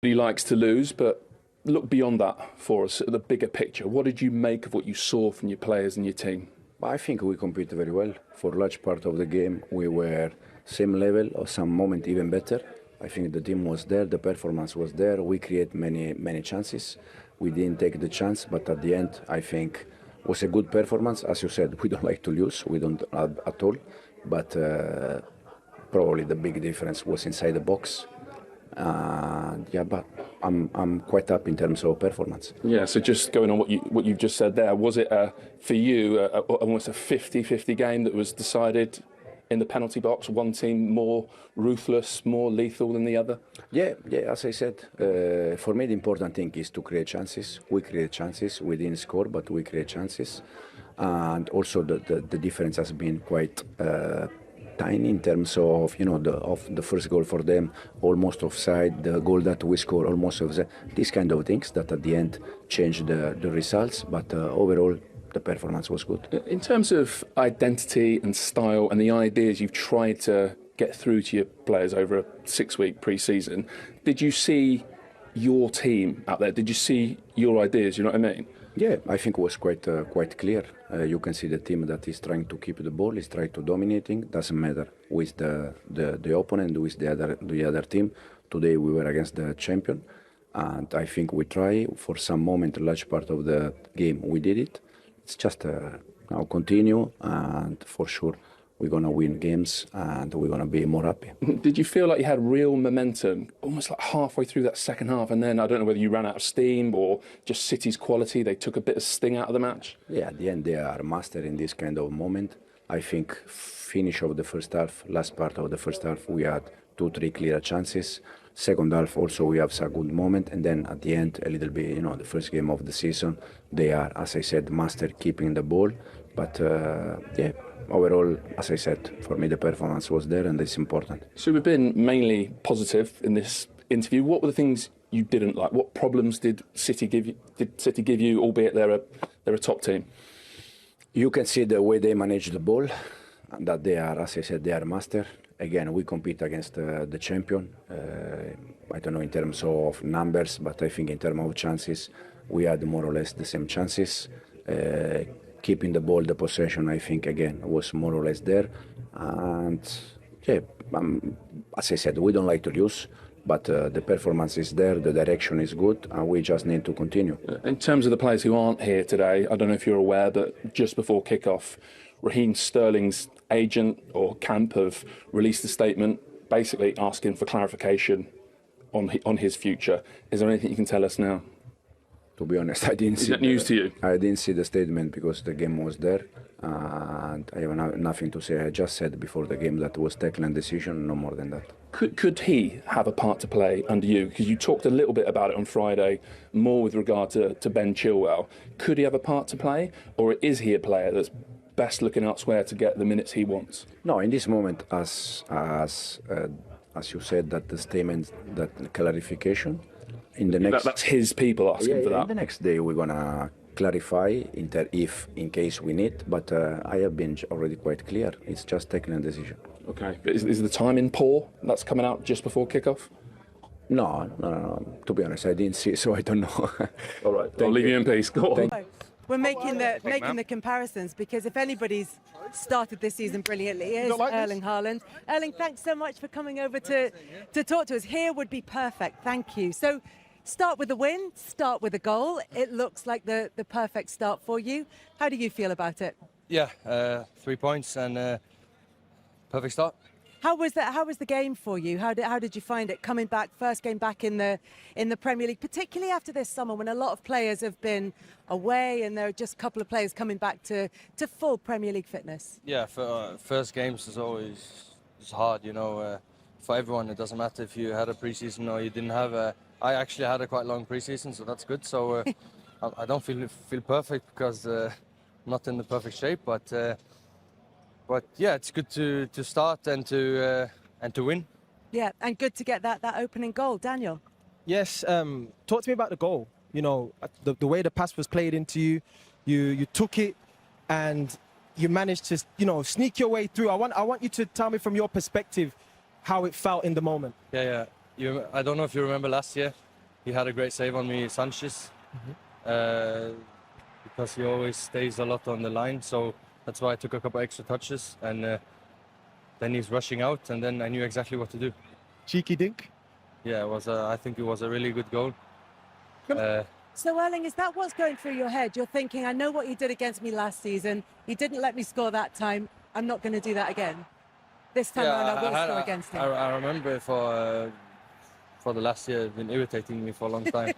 He likes to lose, but look beyond that for us, at the bigger picture. What did you make of what you saw from your players and your team? I think we competed very well. For a large part of the game, we were same level or some moment even better. I think the team was there, the performance was there. We create many chances. We didn't take the chance, but at the end, I think it was a good performance. As you said, we don't like to lose. We don't at all. But probably the big difference was inside the box. Yeah, but I'm quite up in terms of performance. Yeah, so just going on what you've just said there, was it for you almost a 50-50 game that was decided in the penalty box? One team more ruthless, more lethal than the other? Yeah. As I said, for me the important thing is to create chances. We create chances. We didn't score, but we create chances, and also the difference has been quite. Tiny in terms of the first goal for them, almost offside, the goal that we score almost offside, these kind of things that at the end change the results, but overall the performance was good. In terms of identity and style and the ideas you've tried to get through to your players over a 6-week pre-season, did you see your team out there? Did you see your ideas? You know what I mean? Yeah, I think it was quite clear. You can see the team that is trying to keep the ball, is trying to dominating. Doesn't matter with the opponent, with the other team. Today we were against the champion, and I think we try for some moment, a large part of the game we did it. It's just now continue, and for sure we're gonna win games and we're gonna be more happy. Did you feel like you had real momentum almost like halfway through that second half, and then I don't know whether you ran out of steam or just City's quality, they took a bit of sting out of the match? Yeah, at the end they are master in this kind of moment. I think finish of the first half, last part of the first half, we had 2-3 clear chances. Second half also we have some good moment, and then at the end a little bit, the first game of the season, they are, as I said, master keeping the ball. But yeah, overall, as I said, for me the performance was there, and it's important. So we've been mainly positive in this interview. What were the things you didn't like? What problems did City give you, albeit they're a top team? You can see the way they manage the ball, and that they are, as I said, they are master. Again, we compete against the champion. I don't know in terms of numbers, but I think in terms of chances, we had more or less the same chances. Keeping the ball, the possession, I think, again, was more or less there. And, yeah, as I said, we don't like to lose, but the performance is there, the direction is good, and we just need to continue. In terms of the players who aren't here today, I don't know if you're aware, but just before kick-off, Raheem Sterling's agent or camp have released a statement basically asking for clarification on his future. Is there anything you can tell us now? To be honest, I didn't see. Is that news to you? I didn't see the statement because the game was there, and I have nothing to say. I just said before the game that it was tackling decision, no more than that. Could he have a part to play under you? Because you talked a little bit about it on Friday, more with regard to Ben Chilwell. Could he have a part to play, or is he a player that's best looking elsewhere to get the minutes he wants? No, in this moment, as you said, that the statement, that clarification. In the next, that's his people asking for that. In the next day, we're gonna clarify if in case we need. But I have been already quite clear. It's just taking a decision. Okay. But is the timing poor? That's coming out just before kickoff. No. To be honest, I didn't see, so I don't know. All right. I'll leave you in peace. Go on. We're making the comparisons, because if anybody's started this season brilliantly, it is Erling Haaland. Erling, thanks so much for coming over to talk to us. Here would be perfect. Thank you. So start with a win, start with a goal. It looks like the perfect start for you. How do you feel about it? Yeah, 3 points and perfect start. How was the game for you? How did you find it coming back, first game back in the Premier League, particularly after this summer when a lot of players have been away and there are just a couple of players coming back to full Premier League fitness? Yeah, for first games is always hard, for everyone. It doesn't matter if you had a preseason or you didn't have I actually had a quite long preseason, so that's good. So I don't feel perfect because not in the perfect shape, but yeah, it's good to start and to win. Yeah, and good to get that opening goal. Daniel? Yes, talk to me about the goal. The way the pass was played into you, you took it and you managed to, sneak your way through. I want you to tell me from your perspective how it felt in the moment. Yeah. I don't know if you remember last year he had a great save on me, Sanchez, because he always stays a lot on the line. So that's why I took a couple extra touches, and then he's rushing out, and then I knew exactly what to do. Cheeky dink. Yeah, it was. I think it was a really good goal. So Erling, is that what's going through your head? You're thinking, I know what he did against me last season. He didn't let me score that time. I'm not going to do that again. This time around, I will score against him. I remember for the last year, it's been irritating me for a long time.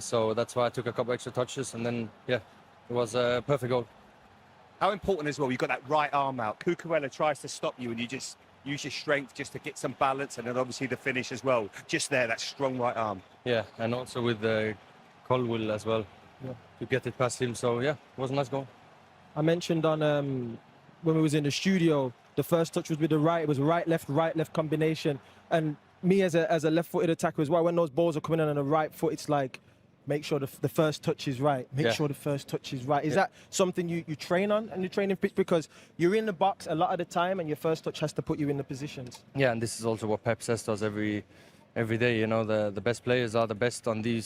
So that's why I took a couple extra touches, and then it was a perfect goal. How important as well, you've got that right arm out. Cucurella tries to stop you, and you just use your strength just to get some balance, and then obviously the finish as well. Just there, that strong right arm. Yeah, and also with the Colwill as well, to get it past him. So yeah, it was a nice goal. I mentioned on when we was in the studio, the first touch was with the right. It was right left combination. And me as a left-footed attacker as well, when those balls are coming in on the right foot, it's like, make sure the first touch is right. Make sure the first touch is right. Is that something you train on and you training pitch, because you're in the box a lot of the time and your first touch has to put you in the positions? Yeah, and this is also what Pep says to us every day. You know, the best players are the best on the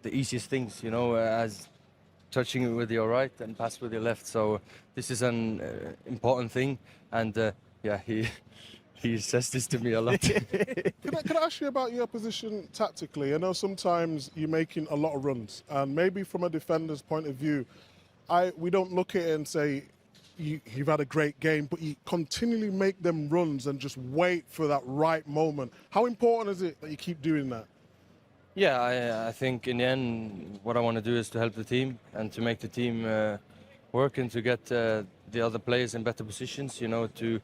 easiest things. You know, as touching it with your right and pass with your left. So this is an important thing, and he says this to me a lot. Can I ask you about your position tactically? I know sometimes you're making a lot of runs, and maybe from a defender's point of view, we don't look at it and say you've had a great game, but you continually make them runs and just wait for that right moment. How important is it that you keep doing that? Yeah, I think in the end, what I want to do is to help the team and to make the team work and to get the other players in better positions, you know, to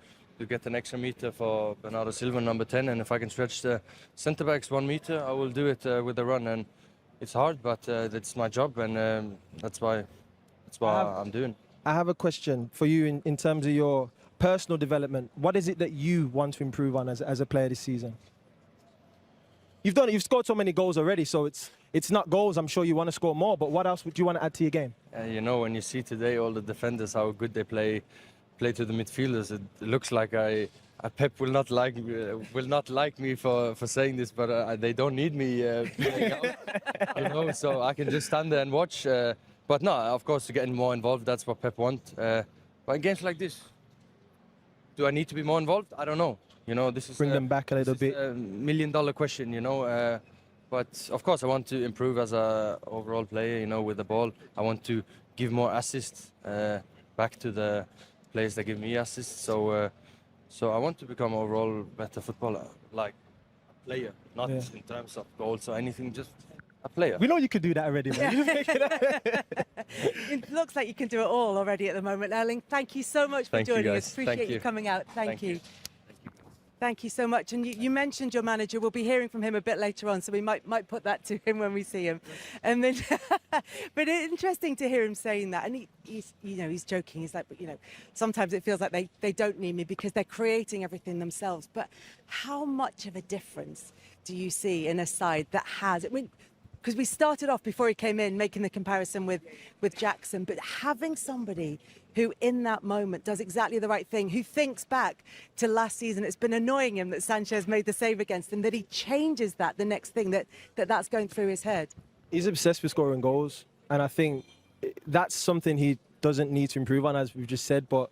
get an extra meter for Bernardo Silva, number 10. And if I can stretch the centre-backs 1 meter, I will do it with the run. And it's hard, but it's my job, and that's why I'm doing. I have a question for you in terms of your personal development. What is it that you want to improve on as a player this season? You've scored so many goals already, so it's not goals. I'm sure you want to score more, but what else would you want to add to your game? You know, when you see today all the defenders, how good they play to the midfielders, it looks like Pep will not like me for saying this, but they don't need me playing out, you know, so I can just stand there and watch. But no, of course, getting more involved, that's what Pep wants. But in games like this, do I need to be more involved? I don't know. You know, this is bring them back a little bit. A $1 million question, you know. But of course, I want to improve as a overall player. You know, with the ball, I want to give more assists back to the players that give me assists. So I want to become overall better footballer, like a player, not in terms of goals or anything, just a player. We know you could do that already, man. It looks like you can do it all already at the moment, Erling. Thank you so much for joining us. Appreciate you coming out. Thank you. Thank you so much. And you mentioned your manager. We'll be hearing from him a bit later on, so we might put that to him when we see him. And then, but it's interesting to hear him saying that. And he's joking. He's like, you know, sometimes it feels like they don't need me because they're creating everything themselves. But how much of a difference do you see in a side that has? I mean, because we started off before he came in making the comparison with Jackson, but having somebody who in that moment does exactly the right thing, who thinks back to last season, it's been annoying him that Sanchez made the save against him, that he changes that the next thing, that's going through his head. He's obsessed with scoring goals, and I think that's something he doesn't need to improve on, as we've just said, but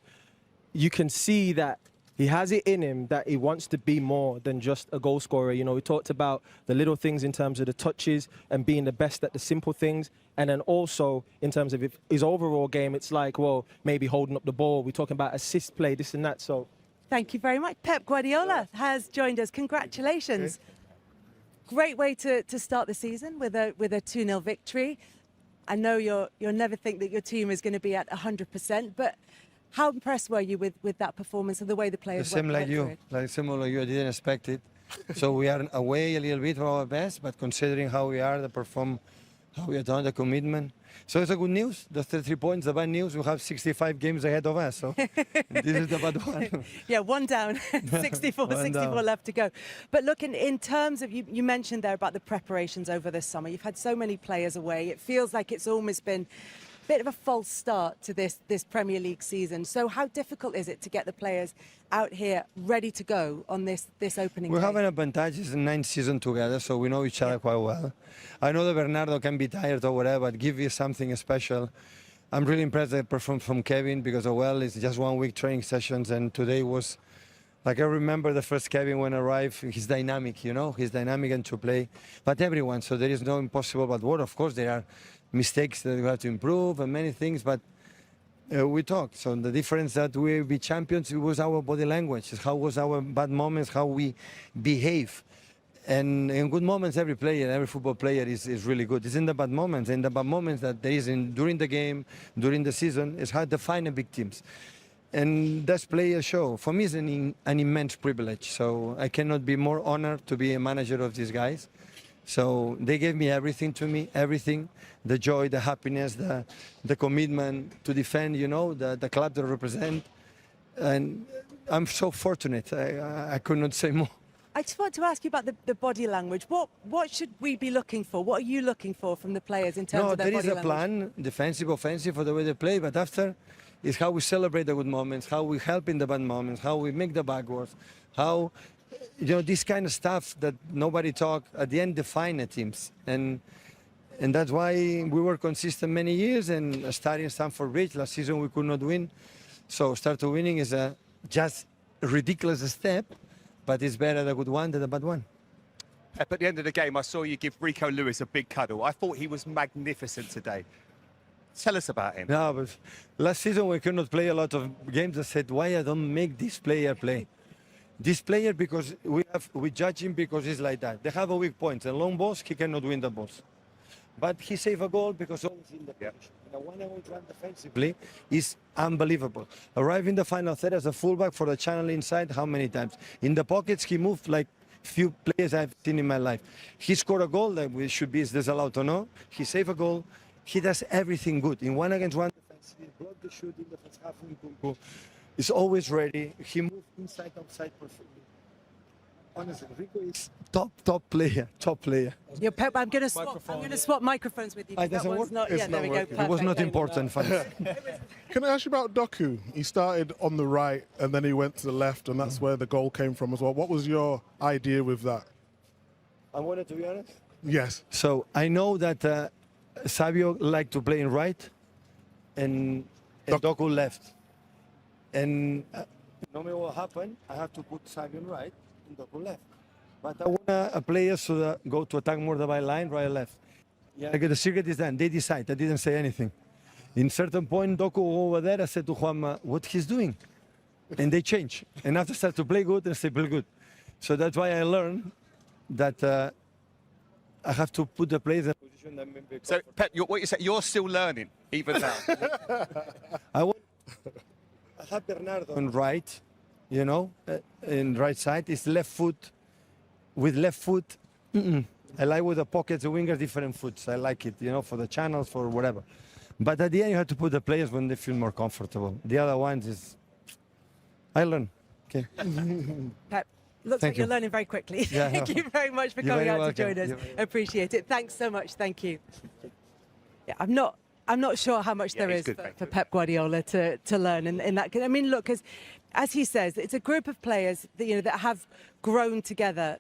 you can see that he has it in him that he wants to be more than just a goal scorer. You know, we talked about the little things in terms of the touches and being the best at the simple things. And then also in terms of his overall game, it's like, well, maybe holding up the ball. We're talking about assist play, this and that. So thank you very much. Pep Guardila has joined us. Congratulations. Okay. Great way to start the season with a 2-0 victory. I know you'll never think that your team is going to be at 100%, but how impressed were you with that performance and the way the players same like you, similar like you, I didn't expect it. So we are away a little bit from our best, but considering how we are, how we have done the commitment. So it's a good news. The 33 points, the bad news, we have 65 games ahead of us. So this is the bad one. Yeah, one down, 64 left to go. But look, in terms of, you mentioned there about the preparations over this summer. You've had so many players away. It feels like it's almost been bit of a false start to this Premier League season. So how difficult is it to get the players out here ready to go on this opening We day? have an advantage. It's a 9th season together, so we know each other quite well. I know that Bernardo can be tired or whatever, but give you something special. I'm really impressed with the performance from Kevin because, it's just 1 week training sessions, and today was, like, I remember the first Kevin when I arrived, he's dynamic, he's dynamic and to play, but everyone, so there is no impossible but what. Of course, there are mistakes that we have to improve and many things, but we talk. So the difference that we be champions, it was our body language, how was our bad moments, how we behave. And in good moments, every football player is really good. It's in the bad moments, that there is during the game, during the season, it's hard to find big teams. And that's player show. For me, it's an immense privilege. So I cannot be more honored to be a manager of these guys. So they gave me everything everything, the joy, the happiness, the commitment to defend, the club that I represent. And I'm so fortunate. I could not say more. I just want to ask you about the body language. What should we be looking for? What are you looking for from the players in terms of their body language? No, there is a plan, defensive, offensive, for the way they play, but after is how we celebrate the good moments, how we help in the bad moments, how we make the backwards, how, this kind of stuff that nobody talk, at the end define the teams. And that's why we were consistent many years, and starting Stamford Bridge, last season we could not win. So start to winning is a just ridiculous step, but it's better the good one than the bad one. At the end of the game, I saw you give Rico Lewis a big cuddle. I thought he was magnificent today. Tell us about him. No, but last season we could not play a lot of games. I said, why I don't make this player play? This player, because we judge him because he's like that. They have a weak point. A long balls, he cannot win the balls. But he saved a goal because always in the position. The one I want to run defensively is unbelievable. Arriving the final third as a fullback for the channel inside, how many times? In the pockets, he moved like few players I've seen in my life. He scored a goal that we should be disallowed or no. He saved a goal. He does everything good. In 1-against-1 defense, he blocked the shoot in the first half. He's always ready. He moved inside, outside perfectly. Honestly, Rico is top player. Yo, Pep, I'm going to swap microphones with you. It doesn't work? There we go. It was not important. Can I ask you about Doku? He started on the right and then he went to the left, and that's where the goal came from as well. What was your idea with that? I wanted to be honest. Yes. So I know that Savio liked to play in right and Doku left. And no matter what happened, I have to put Savio in right and Doku left. But I want players to go to attack more the byline, right and left. Yeah. Like the secret is done. They decide. I didn't say anything. In certain point, Doku over there, I said to Juanma, what he's doing? And they change. And after start to play good, they say play good. So that's why I learned that I have to put the players in a position that may be. So, Pep, what you say? You're still learning, even now. I have Bernardo on right, in right side. It's left foot. With left foot, I like with the pockets, the wingers, different foots. I like it, for the channels, for whatever. But at the end, you have to put the players when they feel more comfortable. The other ones is, I learn. Okay. Pep, looks like you're learning very quickly. Yeah, Thank you very much for coming out to join us. Appreciate it. Thanks so much. Thank you. Yeah, I'm not sure how much there is for Pep Guardiola to learn in that. I mean, look, as he says, it's a group of players that have grown together